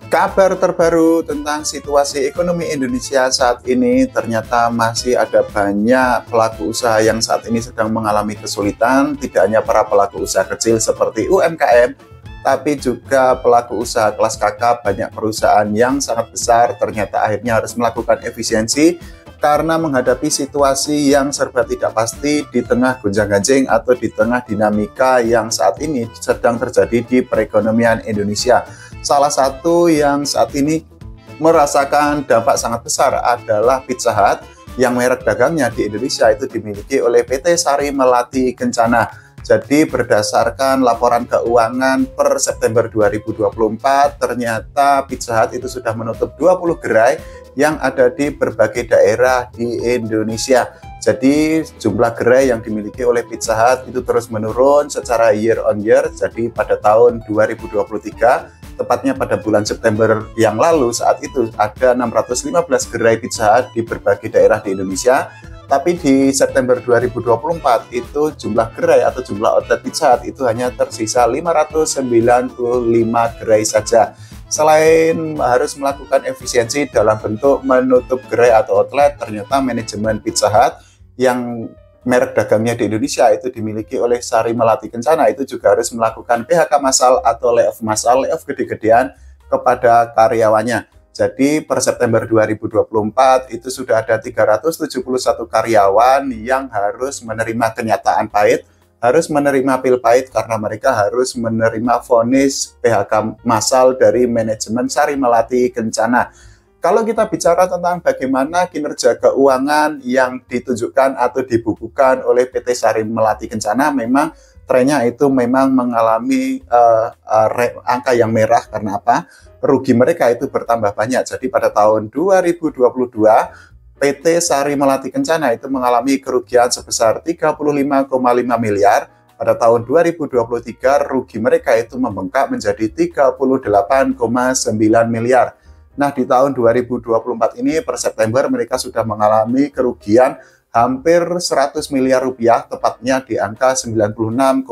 Kabar terbaru tentang situasi ekonomi Indonesia saat ini, ternyata masih ada banyak pelaku usaha yang saat ini sedang mengalami kesulitan. Tidak hanya para pelaku usaha kecil seperti UMKM, tapi juga pelaku usaha kelas kakap. Banyak perusahaan yang sangat besar ternyata akhirnya harus melakukan efisiensi karena menghadapi situasi yang serba tidak pasti di tengah gonjang-ganjing atau di tengah dinamika yang saat ini sedang terjadi di perekonomian Indonesia. Salah satu yang saat ini merasakan dampak sangat besar adalah Pizza Hut yang merek dagangnya di Indonesia itu dimiliki oleh PT Sari Melati Kencana. Jadi berdasarkan laporan keuangan per September 2024, ternyata Pizza Hut itu sudah menutup 20 gerai yang ada di berbagai daerah di Indonesia. Jadi jumlah gerai yang dimiliki oleh Pizza Hut itu terus menurun secara year on year. Jadi pada tahun 2023, tepatnya pada bulan September yang lalu, saat itu ada 615 gerai Pizza Hut di berbagai daerah di Indonesia. Tapi di September 2024 itu jumlah gerai atau jumlah outlet Pizza Hut itu hanya tersisa 595 gerai saja. Selain harus melakukan efisiensi dalam bentuk menutup gerai atau outlet, ternyata manajemen Pizza Hut yang merek dagangnya di Indonesia itu dimiliki oleh Sari Melati Kencana itu juga harus melakukan PHK massal atau layoff massal, layoff gede-gedean kepada karyawannya. Jadi per September 2024 itu sudah ada 371 karyawan yang harus menerima kenyataan pahit, harus menerima pil pahit karena mereka harus menerima vonis PHK massal dari manajemen Sari Melati Kencana. Kalau kita bicara tentang bagaimana kinerja keuangan yang ditunjukkan atau dibukukan oleh PT Sari Melati Kencana, memang trennya itu memang mengalami angka yang merah. Karena apa? Rugi mereka itu bertambah banyak. Jadi pada tahun 2022, PT Sari Melati Kencana itu mengalami kerugian sebesar 35,5 miliar. Pada tahun 2023, rugi mereka itu membengkak menjadi 38,9 miliar. Nah, di tahun 2024 ini per September mereka sudah mengalami kerugian hampir 100 miliar rupiah, tepatnya di angka 96,7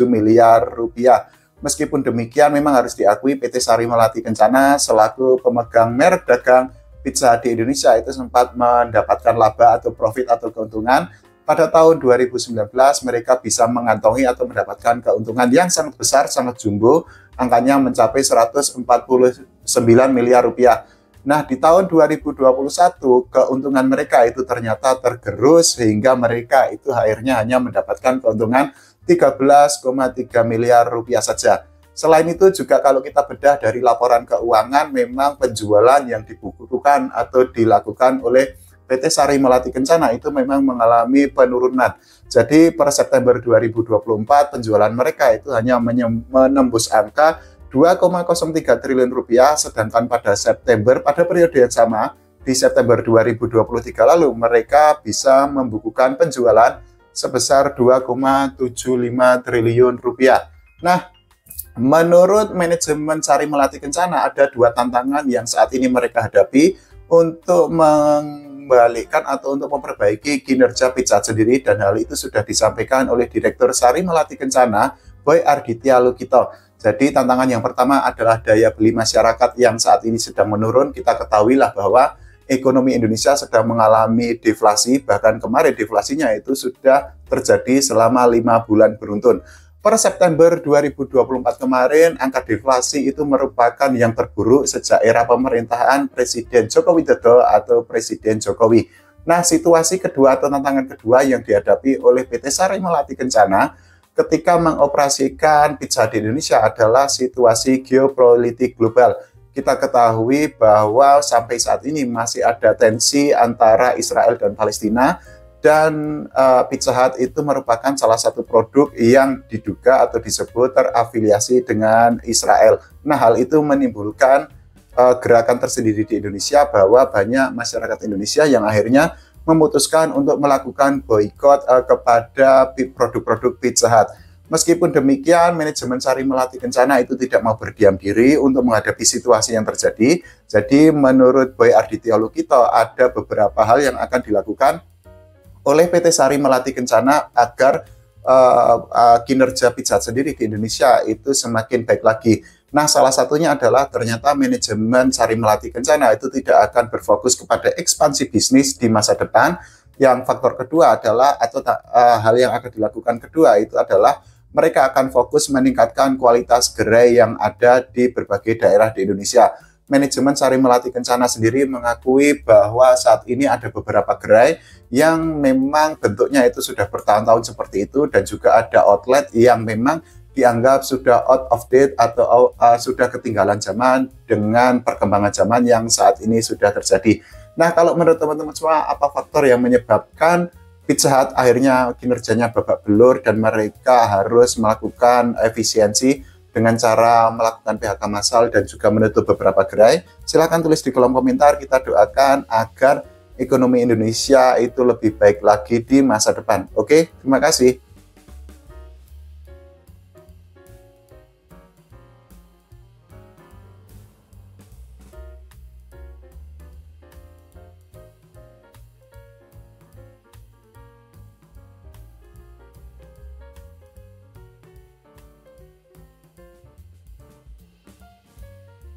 miliar rupiah. Meskipun demikian, memang harus diakui PT Sari Melati Kencana selaku pemegang merek dagang pizza di Indonesia itu sempat mendapatkan laba atau profit atau keuntungan. Pada tahun 2019 mereka bisa mengantongi atau mendapatkan keuntungan yang sangat besar, sangat jumbo, angkanya mencapai 149 miliar rupiah. Nah, di tahun 2021 keuntungan mereka itu ternyata tergerus sehingga mereka itu akhirnya hanya mendapatkan keuntungan 13,3 miliar rupiah saja. Selain itu juga kalau kita bedah dari laporan keuangan, memang penjualan yang dibukukan atau dilakukan oleh PT Sari Melati Kencana itu memang mengalami penurunan. Jadi per September 2024 penjualan mereka itu hanya menembus angka 2,03 triliun rupiah, sedangkan pada September, pada periode yang sama, di September 2023 lalu, mereka bisa membukukan penjualan sebesar 2,75 triliun rupiah. Nah, menurut manajemen Sari Melati Kencana, ada dua tantangan yang saat ini mereka hadapi untuk mengembalikan atau untuk memperbaiki kinerja Pizza Hut sendiri, dan hal itu sudah disampaikan oleh Direktur Sari Melati Kencana, Boy Arditya Lukito. Jadi tantangan yang pertama adalah daya beli masyarakat yang saat ini sedang menurun. Kita ketahuilah bahwa ekonomi Indonesia sedang mengalami deflasi, bahkan kemarin deflasinya itu sudah terjadi selama 5 bulan beruntun. Per September 2024 kemarin, angka deflasi itu merupakan yang terburuk sejak era pemerintahan Presiden Joko Widodo atau Presiden Jokowi. Nah, situasi kedua atau tantangan kedua yang dihadapi oleh PT Sari Melati Kencana ketika mengoperasikan pizza di Indonesia adalah situasi geopolitik global. Kita ketahui bahwa sampai saat ini masih ada tensi antara Israel dan Palestina, dan Pizza Hut itu merupakan salah satu produk yang diduga atau disebut terafiliasi dengan Israel. Nah, hal itu menimbulkan gerakan tersendiri di Indonesia bahwa banyak masyarakat Indonesia yang akhirnya memutuskan untuk melakukan boikot kepada produk-produk Pizza Hut. Meskipun demikian, manajemen Sari Melati Kencana itu tidak mau berdiam diri untuk menghadapi situasi yang terjadi. Jadi menurut Boy Arditya Lukito, ada beberapa hal yang akan dilakukan oleh PT Sari Melati Kencana agar kinerja Pizza Hut sendiri di Indonesia itu semakin baik lagi. Nah, salah satunya adalah ternyata manajemen Sari Melati Kencana itu tidak akan berfokus kepada ekspansi bisnis di masa depan. Yang faktor kedua adalah, hal yang akan dilakukan kedua itu adalah mereka akan fokus meningkatkan kualitas gerai yang ada di berbagai daerah di Indonesia. Manajemen Sari Melati Kencana sendiri mengakui bahwa saat ini ada beberapa gerai yang memang bentuknya itu sudah bertahun-tahun seperti itu, dan juga ada outlet yang memang dianggap sudah out of date atau sudah ketinggalan zaman dengan perkembangan zaman yang saat ini sudah terjadi. Nah, kalau menurut teman-teman semua, apa faktor yang menyebabkan Pizza Hut akhirnya kinerjanya babak belur dan mereka harus melakukan efisiensi dengan cara melakukan PHK massal dan juga menutup beberapa gerai? Silahkan tulis di kolom komentar. Kita doakan agar ekonomi Indonesia itu lebih baik lagi di masa depan. Oke, terima kasih.